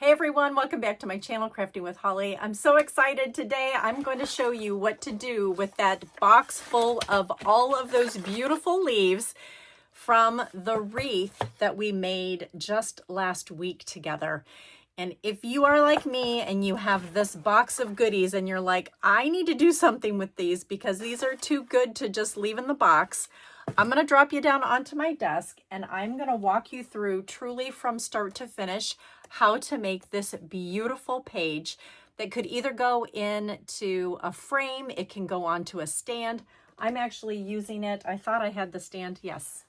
Hey everyone, welcome back to my channel, Crafting with Holly. I'm so excited today. I'm going to show you what to do with that box full of all of those beautiful leaves from the wreath that we made just last week together. And if you are like me and you have this box of goodies and you're like, I need to do something with these because these are too good to just leave in the box, I'm going to drop you down onto my desk and I'm going to walk you through truly from start to finish how to make this beautiful page that could either go into a frame, it can go onto a stand. I'm actually using it. I thought I had the stand, yes.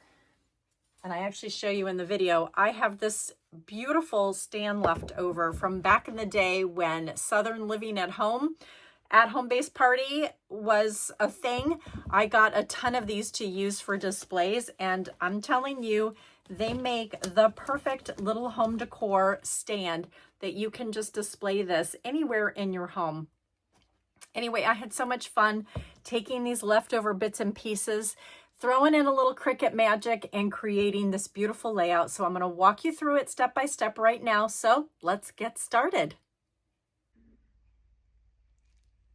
And I actually show you in the video, I have this beautiful stand left over from back in the day when Southern Living at Home at-home-based party was a thing. I got a ton of these to use for displays, and I'm telling you, they make the perfect little home decor stand that you can just display this anywhere in your home. Anyway, I had so much fun taking these leftover bits and pieces, throwing in a little Cricut magic, and creating this beautiful layout. So I'm going to walk you through it step by step right now. So let's get started.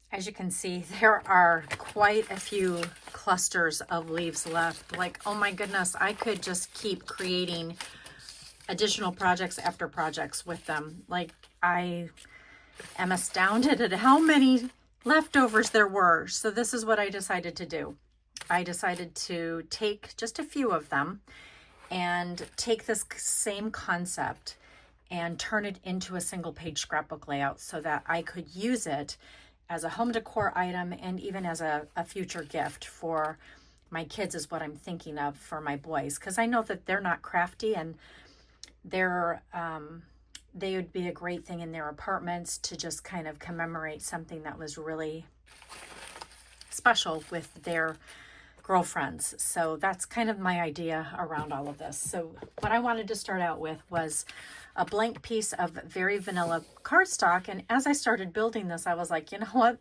As you can see, there are quite a few clusters of leaves left. Like, oh my goodness, I could just keep creating additional projects after projects with them. Like, I am astounded at how many leftovers there were. So this is what I decided to do. I decided to take just a few of them and take this same concept and turn it into a single page scrapbook layout so that I could use it as a home decor item and even as a future gift for my kids is what I'm thinking of for my boys, because I know that they're not crafty and they're they would be a great thing in their apartments to just kind of commemorate something that was really special with their girlfriends. So that's kind of my idea around all of this. So what I wanted to start out with was a blank piece of very vanilla cardstock. And as I started building this, I was like, you know what?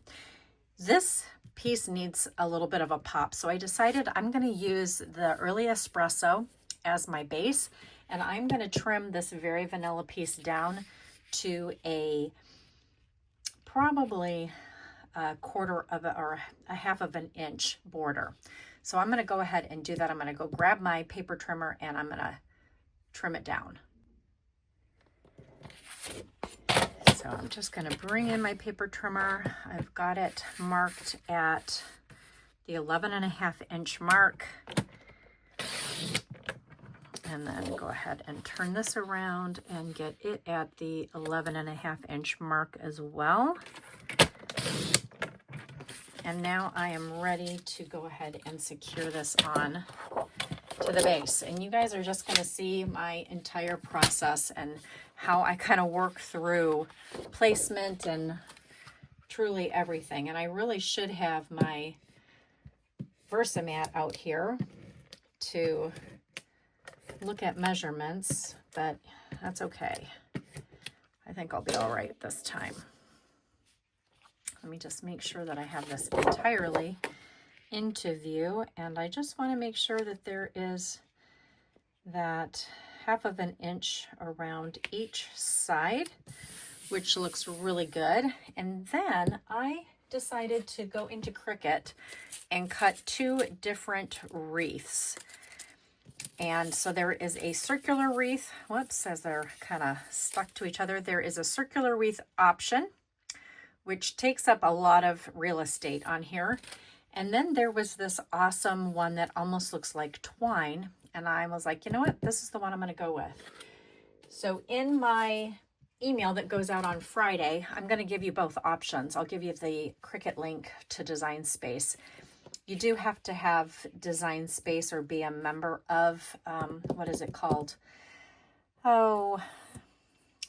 This piece needs a little bit of a pop. So I decided I'm going to use the early Espresso as my base. And I'm going to trim this very vanilla piece down to probably a quarter of or a half of an inch border. So I'm going to go ahead and do that. I'm going to go grab my paper trimmer and I'm going to trim it down. So I'm just going to bring in my paper trimmer. I've got it marked at the 11.5 inch mark. And then go ahead and turn this around and get it at the 11.5 inch mark as well. And now I am ready to go ahead and secure this on to the base. And you guys are just going to see my entire process and how I kind of work through placement and truly everything. And I really should have my Versamat out here to look at measurements, but that's okay. I think I'll be all right this time. Let me just make sure that I have this entirely into view, and I just want to make sure that there is that half of an inch around each side, which looks really good. And then I decided to go into Cricut and cut two different wreaths. And so there is a circular wreath. Whoops, as they're kind of stuck to each other, there is a circular wreath option, which takes up a lot of real estate on here. And then there was this awesome one that almost looks like twine. And I was like, you know what? This is the one I'm going to go with. So in my email that goes out on Friday, I'm going to give you both options. I'll give you the Cricut link to Design Space. You do have to have Design Space or be a member of, what is it called? Oh,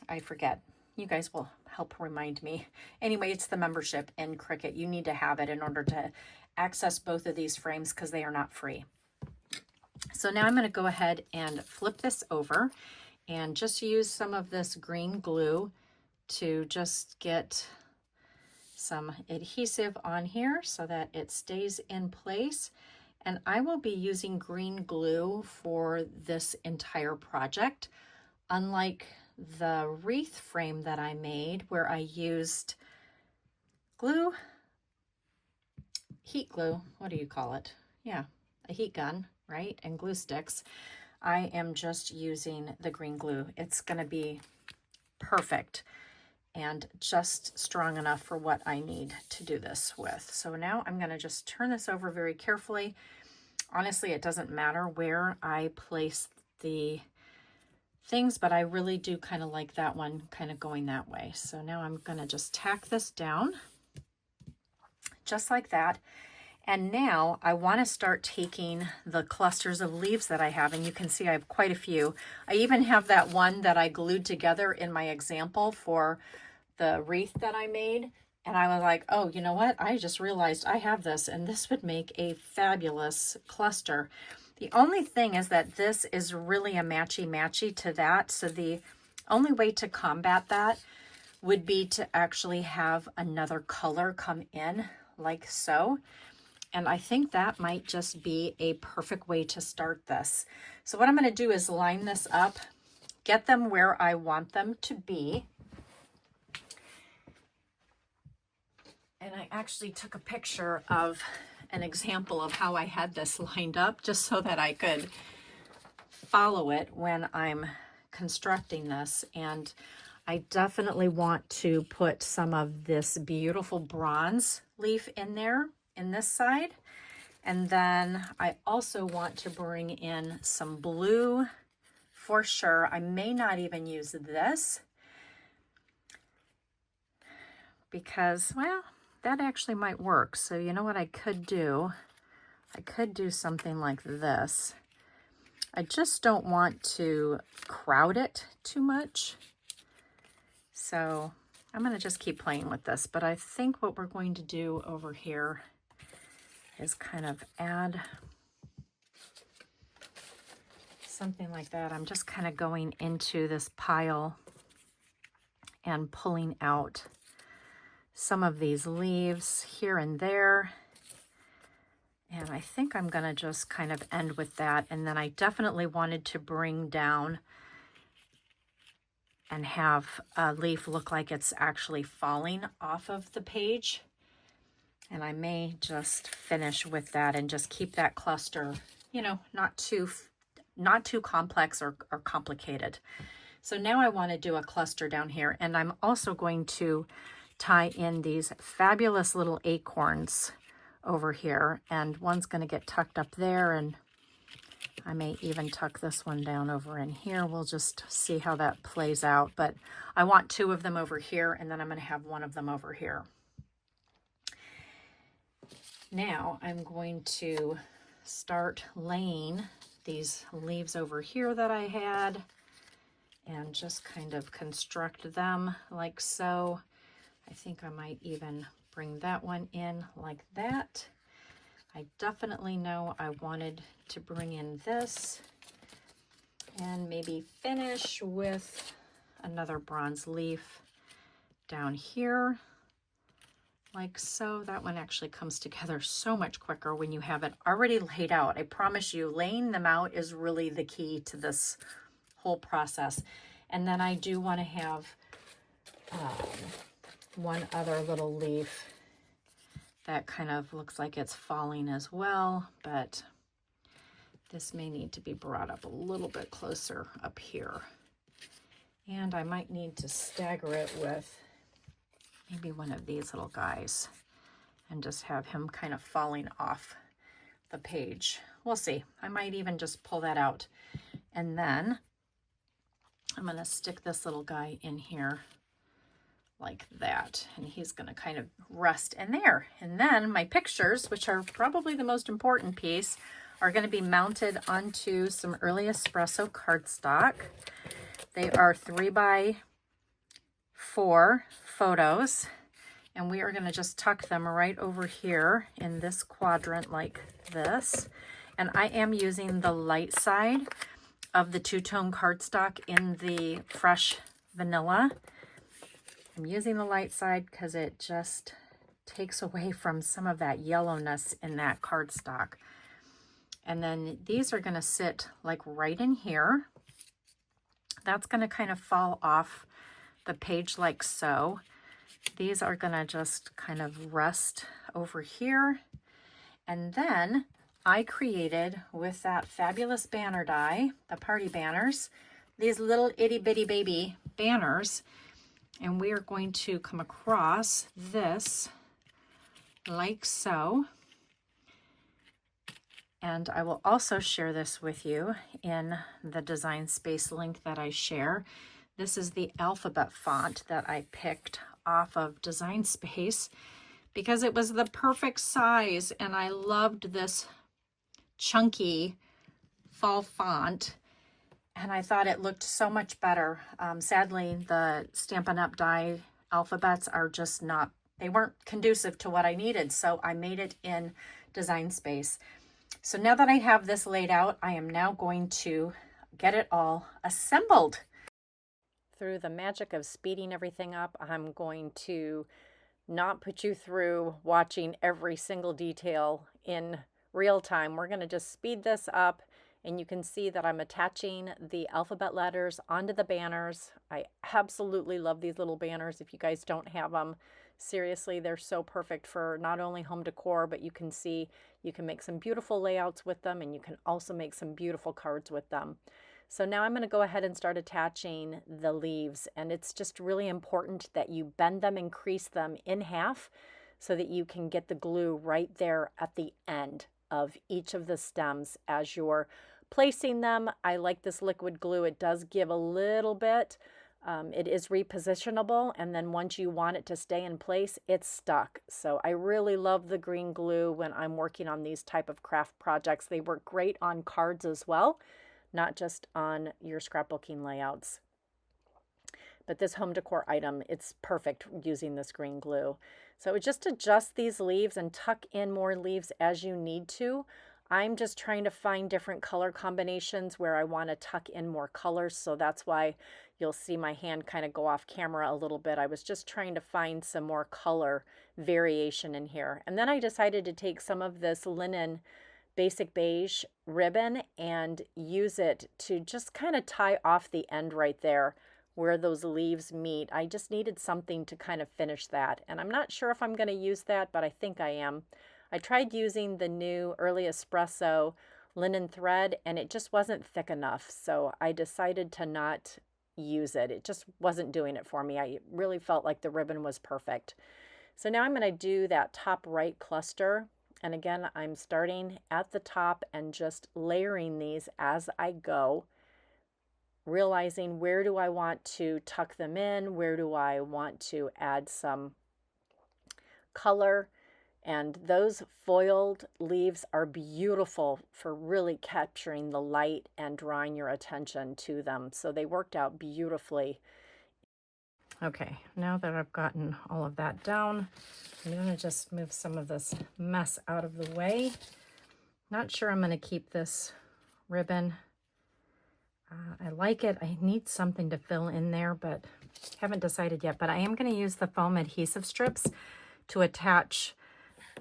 I forget. You guys will help remind me. Anyway, it's the membership in Cricut. You need to have it in order to access both of these frames because they are not free. So now I'm going to go ahead and flip this over and just use some of this green glue to just get some adhesive on here so that it stays in place. And I will be using green glue for this entire project. Unlike the wreath frame that I made where I used glue, heat glue, what do you call it? Yeah, a heat gun, right? And glue sticks. I am just using the green glue. It's going to be perfect and just strong enough for what I need to do this with. So now I'm going to just turn this over very carefully. Honestly, it doesn't matter where I place the things, but I really do kind of like that one kind of going that way. So now I'm going to just tack this down just like that. And now I want to start taking the clusters of leaves that I have, and you can see I have quite a few. I even have that one that I glued together in my example for the wreath that I made. And I was like, oh, you know what? I just realized I have this, and this would make a fabulous cluster. The only thing is that this is really a matchy-matchy to that. So the only way to combat that would be to actually have another color come in like so. And I think that might just be a perfect way to start this. So what I'm going to do is line this up, get them where I want them to be. And I actually took a picture of an example of how I had this lined up just so that I could follow it when I'm constructing this. And I definitely want to put some of this beautiful bronze leaf in there in this side. And then I also want to bring in some blue for sure. I may not even use this because, well, that actually might work. So you know what I could do? I could do something like this. I just don't want to crowd it too much. So I'm going to just keep playing with this. But I think what we're going to do over here is kind of add something like that. I'm just kind of going into this pile and pulling out some of these leaves here and there. And I think I'm going to just kind of end with that. And then I definitely wanted to bring down and have a leaf look like it's actually falling off of the page. And I may just finish with that and just keep that cluster, you know, not too complex or complicated. So now I want to do a cluster down here, and I'm also going to tie in these fabulous little acorns over here, and one's going to get tucked up there, and I may even tuck this one down over in here. We'll just see how that plays out, but I want two of them over here, and then I'm going to have one of them over here. Now I'm going to start laying these leaves over here that I had and just kind of construct them like so. I think I might even bring that one in like that. I definitely know I wanted to bring in this and maybe finish with another bronze leaf down here like so. That one actually comes together so much quicker when you have it already laid out. I promise you, laying them out is really the key to this whole process. And then I do want to have one other little leaf that kind of looks like it's falling as well, but this may need to be brought up a little bit closer up here. And I might need to stagger it with maybe one of these little guys and just have him kind of falling off the page. We'll see. I might even just pull that out. And then I'm going to stick this little guy in here like that. And he's going to kind of rest in there. And then my pictures, which are probably the most important piece, are going to be mounted onto some early Espresso cardstock. They are 3x4 photos, and we are going to just tuck them right over here in this quadrant like this. And I am using the light side of the two-tone cardstock in the fresh vanilla. I'm using the light side because it just takes away from some of that yellowness in that cardstock. And then these are going to sit like right in here. that's going to kind of fall off the page like so. These are going to just kind of rest over here. And then I created with that fabulous banner die, the party banners, these little itty bitty baby banners. And we are going to come across this like so. And I will also share this with you in the Design Space link that I share. This is the alphabet font that I picked off of Design Space because it was the perfect size, and I loved this chunky fall font, and I thought it looked so much better. Sadly, the Stampin' Up! Die alphabets are just not, they weren't conducive to what I needed, so I made it in Design Space. So now that I have this laid out, I am now going to get it all assembled. Through the magic of speeding everything up, I'm going to not put you through watching every single detail in real time. We're going to just speed this up, and you can see that I'm attaching the alphabet letters onto the banners. I absolutely love these little banners. If you guys don't have them, seriously, they're so perfect for not only home decor, but you can see you can make some beautiful layouts with them, and you can also make some beautiful cards with them. So now I'm going to go ahead and start attaching the leaves, and it's just really important that you bend them and crease them in half so that you can get the glue right there at the end of each of the stems as you're placing them. I like this liquid glue. It does give a little bit. It is repositionable, and then once you want it to stay in place, it's stuck. So I really love the green glue when I'm working on these type of craft projects. They work great on cards as well, not just on your scrapbooking layouts. But this home decor item, it's perfect using this green glue. So just adjust these leaves and tuck in more leaves as you need to. I'm just trying to find different color combinations where I want to tuck in more colors, so that's why you'll see my hand kind of go off camera a little bit. I was just trying to find some more color variation in here. And then I decided to take some of this linen basic beige ribbon and use it to just kind of tie off the end right there where those leaves meet. I just needed something to kind of finish that, and I'm not sure if I'm going to use that, but I think I am. I tried using the new early Espresso linen thread, and it just wasn't thick enough, so I decided to not use it. It just wasn't doing it for me. I really felt like the ribbon was perfect. So now I'm going to do that top right cluster. And again, I'm starting at the top and just layering these as I go, realizing where do I want to tuck them in, where do I want to add some color. And those foiled leaves are beautiful for really capturing the light and drawing your attention to them. So they worked out beautifully. Okay, now that I've gotten all of that down, I'm going to just move some of this mess out of the way. Not sure I'm going to keep this ribbon. I like it. I need something to fill in there, but haven't decided yet. But I am going to use the foam adhesive strips to attach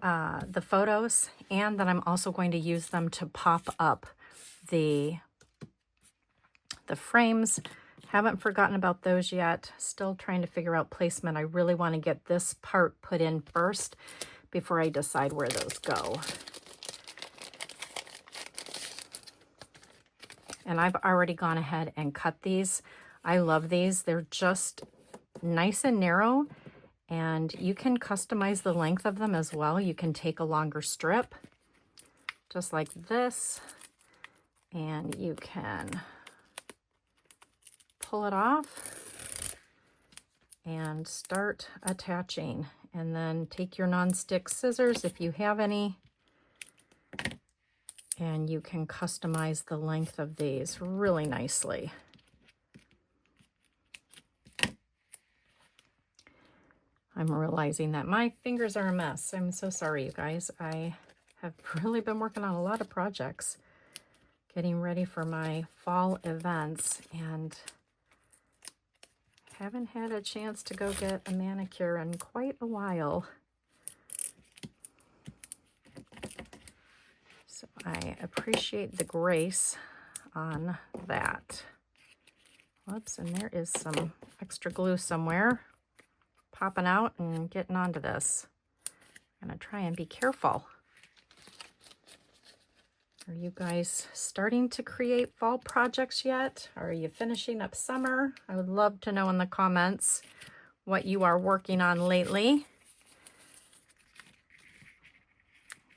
the photos, and then I'm also going to use them to pop up the frames. Haven't forgotten about those yet. Still trying to figure out placement. I really want to get this part put in first before I decide where those go. And I've already gone ahead and cut these. I love these. They're just nice and narrow, and you can customize the length of them as well. You can take a longer strip, just like this, and you can pull it off and start attaching. And then take your non-stick scissors if you have any, and you can customize the length of these really nicely. I'm realizing that my fingers are a mess. I'm so sorry, you guys. I have really been working on a lot of projects, getting ready for my fall events, and haven't had a chance to go get a manicure in quite a while. So I appreciate the grace on that. Whoops, and there is some extra glue somewhere popping out and getting onto this. I'm gonna try and be careful. Are you guys starting to create fall projects yet? Are you finishing up summer? I would love to know in the comments what you are working on lately.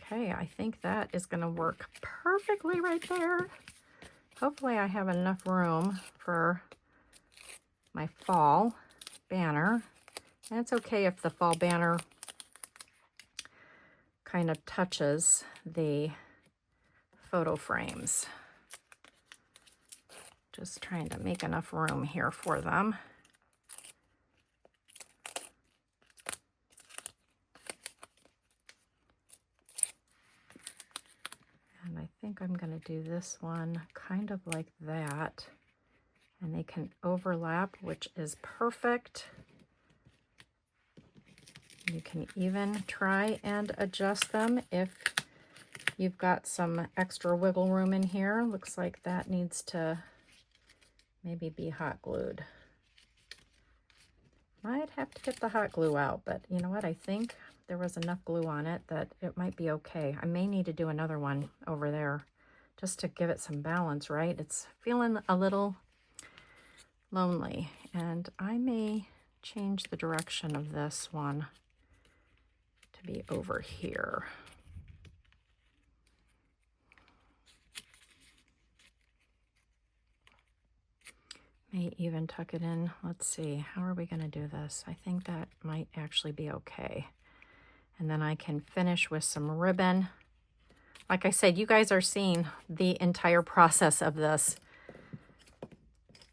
Okay, I think that is going to work perfectly right there. Hopefully I have enough room for my fall banner. And it's okay if the fall banner kind of touches the photo frames. Just trying to make enough room here for them. And I think I'm going to do this one kind of like that. And they can overlap, which is perfect. You can even try and adjust them if you've got some extra wiggle room in here. Looks like that needs to maybe be hot glued. Might have to get the hot glue out, but you know what? I think there was enough glue on it that it might be okay. I may need to do another one over there just to give it some balance, right? It's feeling a little lonely, and I may change the direction of this one to be over here. May even tuck it in. Let's see, how are we going to do this? I think that might actually be okay. And then I can finish with some ribbon. Like I said, you guys are seeing the entire process of this.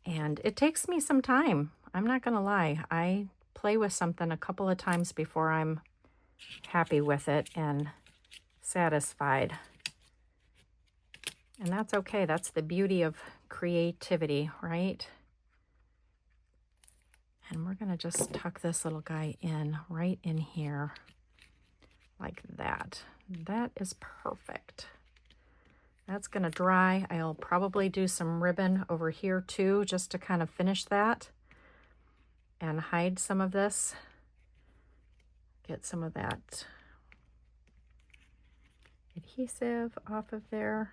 And it takes me some time. I'm not going to lie. I play with something a couple of times before I'm happy with it and satisfied. And that's okay. That's the beauty of creativity, right? And we're going to just tuck this little guy in right in here like that. That is perfect. That's going to dry. I'll probably do some ribbon over here too, just to kind of finish that and hide some of this. Get some of that adhesive off of there.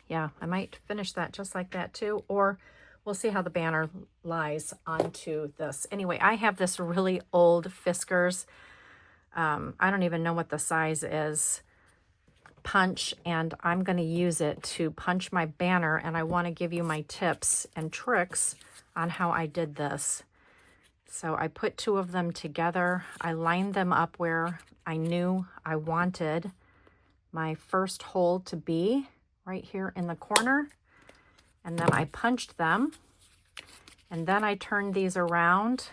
Yeah, I might finish that just like that too, or we'll see how the banner lies onto this. Anyway, I have this really old Fiskars. I don't even know what the size is. Punch, and I'm going to use it to punch my banner, and I want to give you my tips and tricks on how I did this. So I put two of them together. I lined them up where I knew I wanted my first hole to be, right here in the corner. And then I punched them, and then I turned these around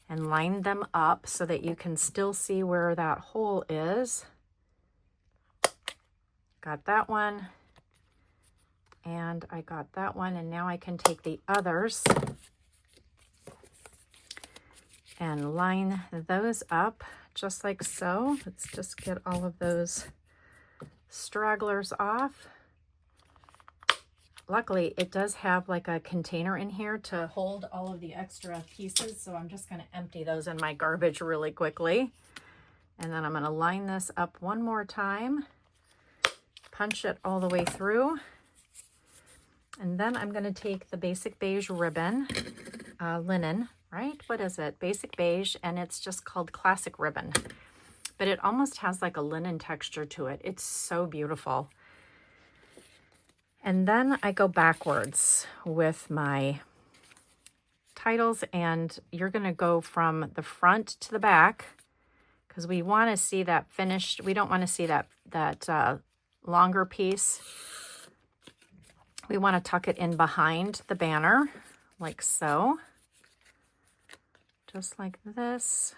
and lined them up so that you can still see where that hole is. Got that one, and I got that one, and now I can take the others and line those up just like so. Let's just get all of those stragglers off. Luckily, it does have like a container in here to hold all of the extra pieces, so I'm just going to empty those in my garbage really quickly. And then I'm going to line this up one more time, punch it all the way through, and then I'm going to take the basic beige ribbon, linen, right? What is it? Basic beige, and it's just called classic ribbon, but it almost has like a linen texture to it. It's so beautiful. And then I go backwards with my titles, and you're going to go from the front to the back because we want to see that finished. We don't want to see that longer piece. We want to tuck it in behind the banner like so, just like this.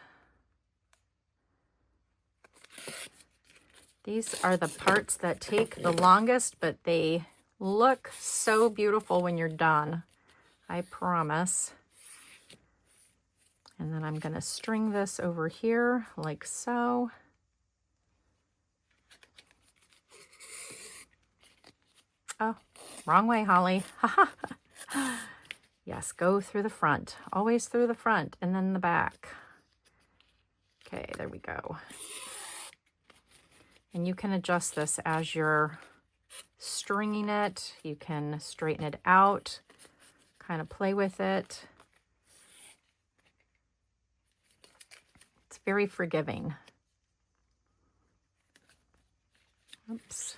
These are the parts that take the longest, but they look so beautiful when you're done, I promise. And then I'm going to string this over here like so. Oh, wrong way, Holly. Yes, go through the front, always through the front and then the back. Okay, there we go. And you can adjust this as you're stringing it. You can straighten it out, kind of play with it. It's very forgiving. Oops.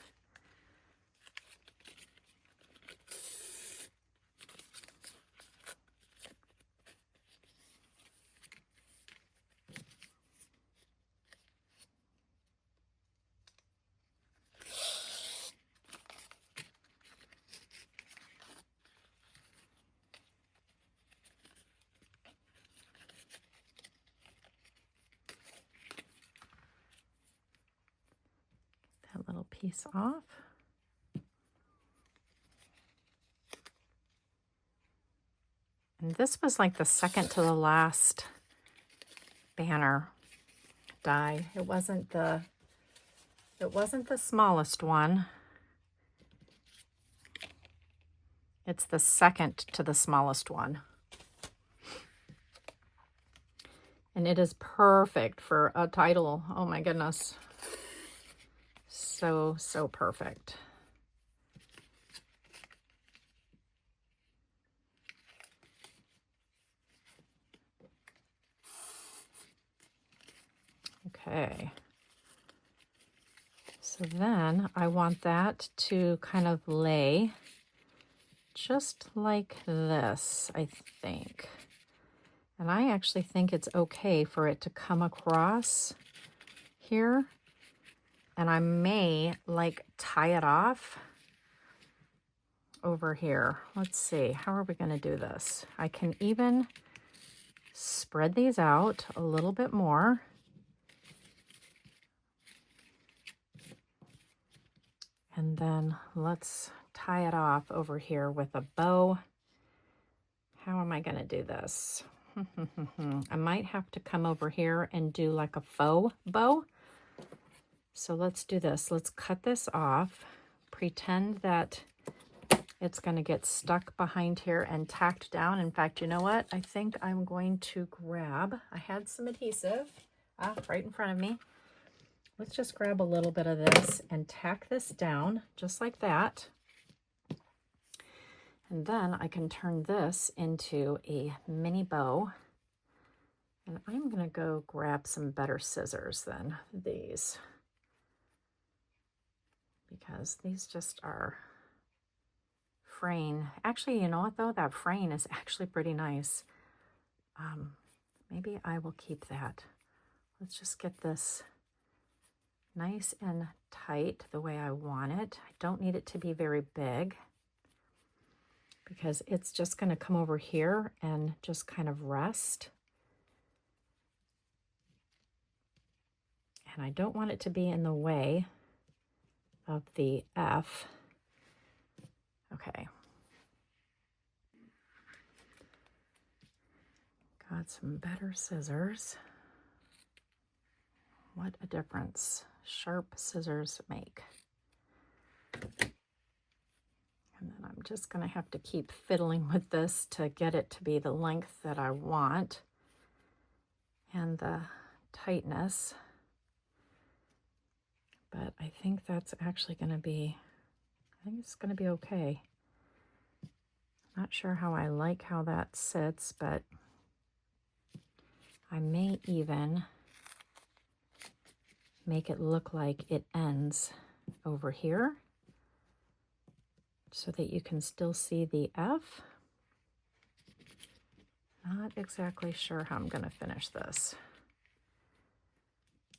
That little piece off. And this was like the second to the last banner die. It wasn't the smallest one. It's the second to the smallest one. And it is perfect for a title. Oh my goodness. So, so perfect. Okay. So then I want that to kind of lay just like this, I think. And I actually think it's okay for it to come across here. And I may like tie it off over here. Let's see, how are we going to do this? I can even spread these out a little bit more. And then let's tie it off over here with a bow. How am I going to do this? I might have to come over here and do like a faux bow. So let's do this. Let's cut this off. Pretend that it's going to get stuck behind here and tacked down. In fact, you know what? I think I'm going to grab, I had some adhesive right in front of me. Let's just grab a little bit of this and tack this down just like that. And then I can turn this into a mini bow. And I'm going to go grab some better scissors than these, because these just are fraying. Actually, you know what though? That fraying is actually pretty nice. Maybe I will keep that. Let's just get this nice and tight the way I want it. I don't need it to be very big because it's just going to come over here and just kind of rest. And I don't want it to be in the way of the F. Okay. Got some better scissors. What a difference sharp scissors make. And then I'm just going to have to keep fiddling with this to get it to be the length that I want and the tightness. But I think that's actually going to be, I think it's going to be okay. Not sure how I like how that sits, but I may even make it look like it ends over here so that you can still see the F. Not exactly sure how I'm going to finish this,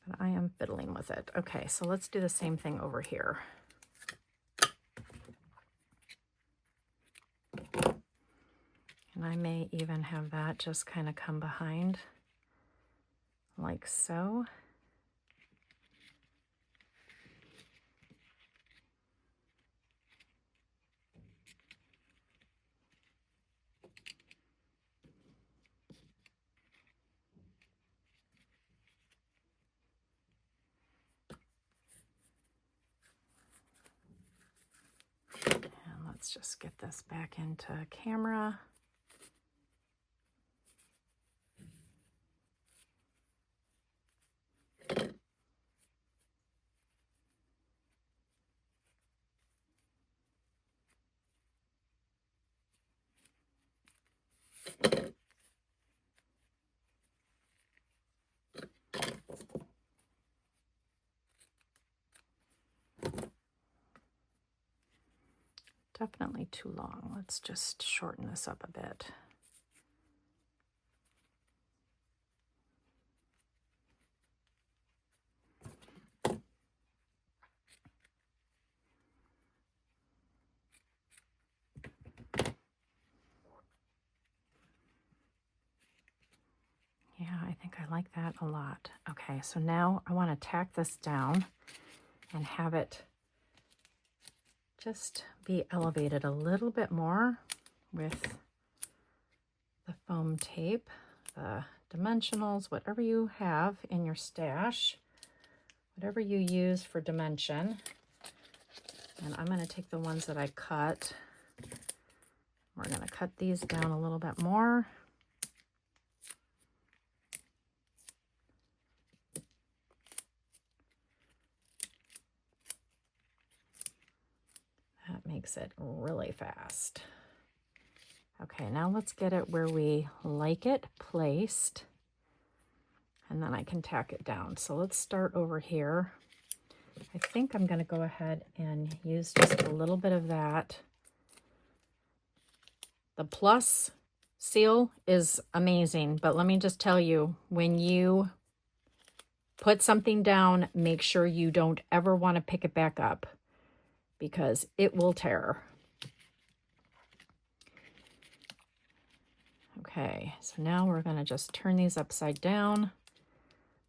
but I am fiddling with it. Okay, so let's do the same thing over here. And I may even have that just kind of come behind like so. let's just get this back into camera. Definitely too long. Let's just shorten this up a bit. Yeah, I think I like that a lot. Okay, so now I want to tack this down and have it just be elevated a little bit more with the foam tape, the dimensionals, whatever you have in your stash, whatever you use for dimension. And I'm going to take the ones that I cut. We're going to cut these down a little bit more. That makes it really fast. Okay, now let's get it where we like it placed, and then I can tack it down. So let's start over here. I think I'm going to go ahead and use just a little bit of that. The plus seal is amazing, but let me just tell you, when you put something down, make sure you don't ever want to pick it back up, because it will tear. Okay, so now we're going to just turn these upside down.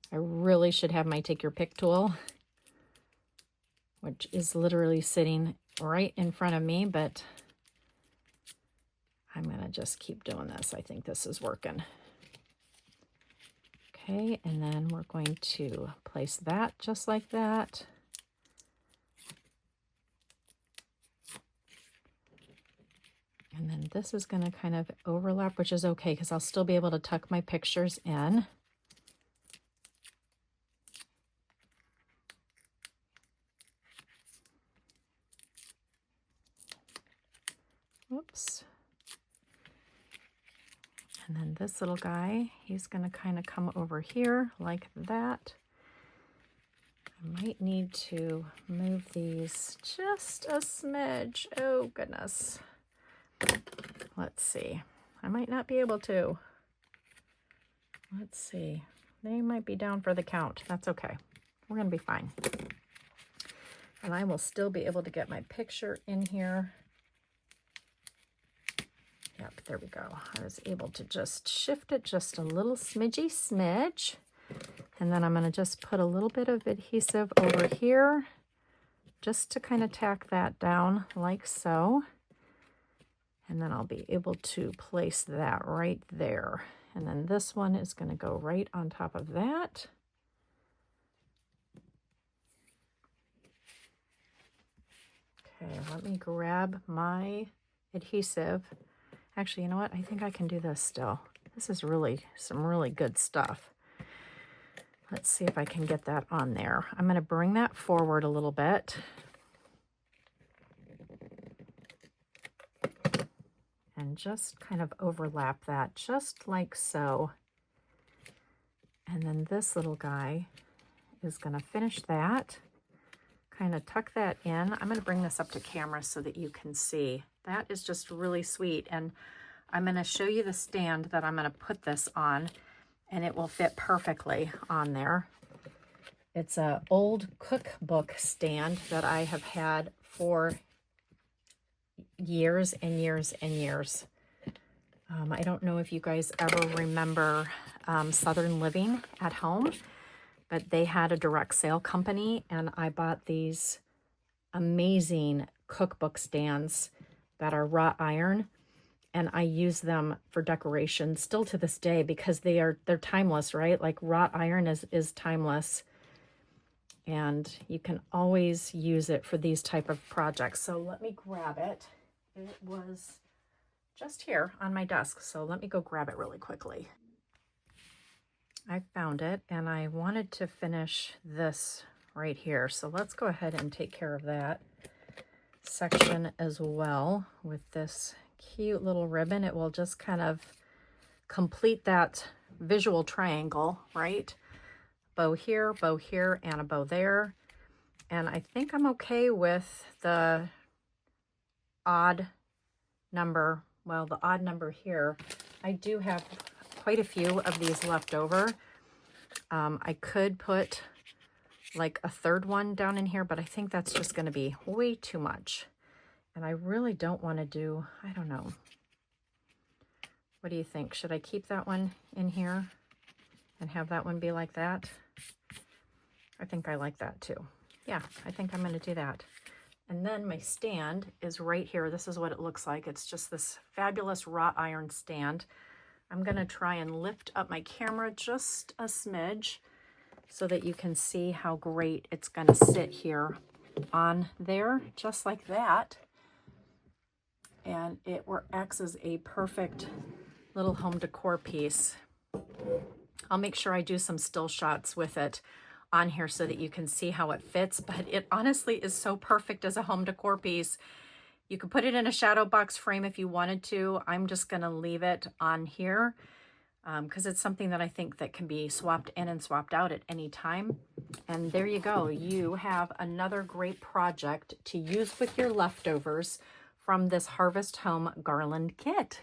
I really should have my take your pick tool, which is literally sitting right in front of me, but I'm going to just keep doing this. I think this is working. Okay, and then we're going to place that just like that. And then this is going to kind of overlap, which is okay because I'll still be able to tuck my pictures in. Whoops. And then this little guy, he's going to kind of come over here like that. I might need to move these just a smidge. Oh, goodness. Let's see. I might not be able to. Let's see. They might be down for the count. That's okay. We're going to be fine. And I will still be able to get my picture in here. Yep, there we go. I was able to just shift it just a little smidge. And then I'm going to just put a little bit of adhesive over here just to kind of tack that down like so. And then I'll be able to place that right there. And then this one is going to go right on top of that. Okay, let me grab my adhesive. Actually, you know what? I think I can do this still. This is really some really good stuff. Let's see if I can get that on there. I'm going to bring that forward a little bit. And just kind of overlap that just like so. And then this little guy is going to finish that. Kind of tuck that in. I'm going to bring this up to camera so that you can see. That is just really sweet. And I'm going to show you the stand that I'm going to put this on, and it will fit perfectly on there. It's an old cookbook stand that I have had for years and years and years. I don't know if you guys ever remember Southern Living at Home, but they had a direct sale company, and I bought these amazing cookbook stands that are wrought iron, and I use them for decoration still to this day because they're timeless, right? Like wrought iron is timeless, and you can always use it for these type of projects. So let me grab it It was just here on my desk, so let me go grab it really quickly. I found it, and I wanted to finish this right here, so let's go ahead and take care of that section as well with this cute little ribbon. It will just kind of complete that visual triangle, right? Bow here, and a bow there. And I think I'm okay with the odd number. Well, the odd number here. I do have quite a few of these left over. I could put like a third one down in here, but I think that's just going to be way too much. And I really don't want to do, I don't know. What do you think? Should I keep that one in here and have that one be like that? I think I like that too. Yeah, I think I'm going to do that. And then my stand is right here. This is what it looks like. It's just this fabulous wrought iron stand. I'm going to try and lift up my camera just a smidge so that you can see how great it's going to sit here on there, just like that. And it acts as a perfect little home decor piece. I'll make sure I do some still shots with it on here so that you can see how it fits, but it honestly is so perfect as a home decor piece. You could put it in a shadow box frame if you wanted to. I'm just going to leave it on here because it's something that I think that can be swapped in and swapped out at any time. And there you go. You have another great project to use with your leftovers from this Harvest Home Garland kit.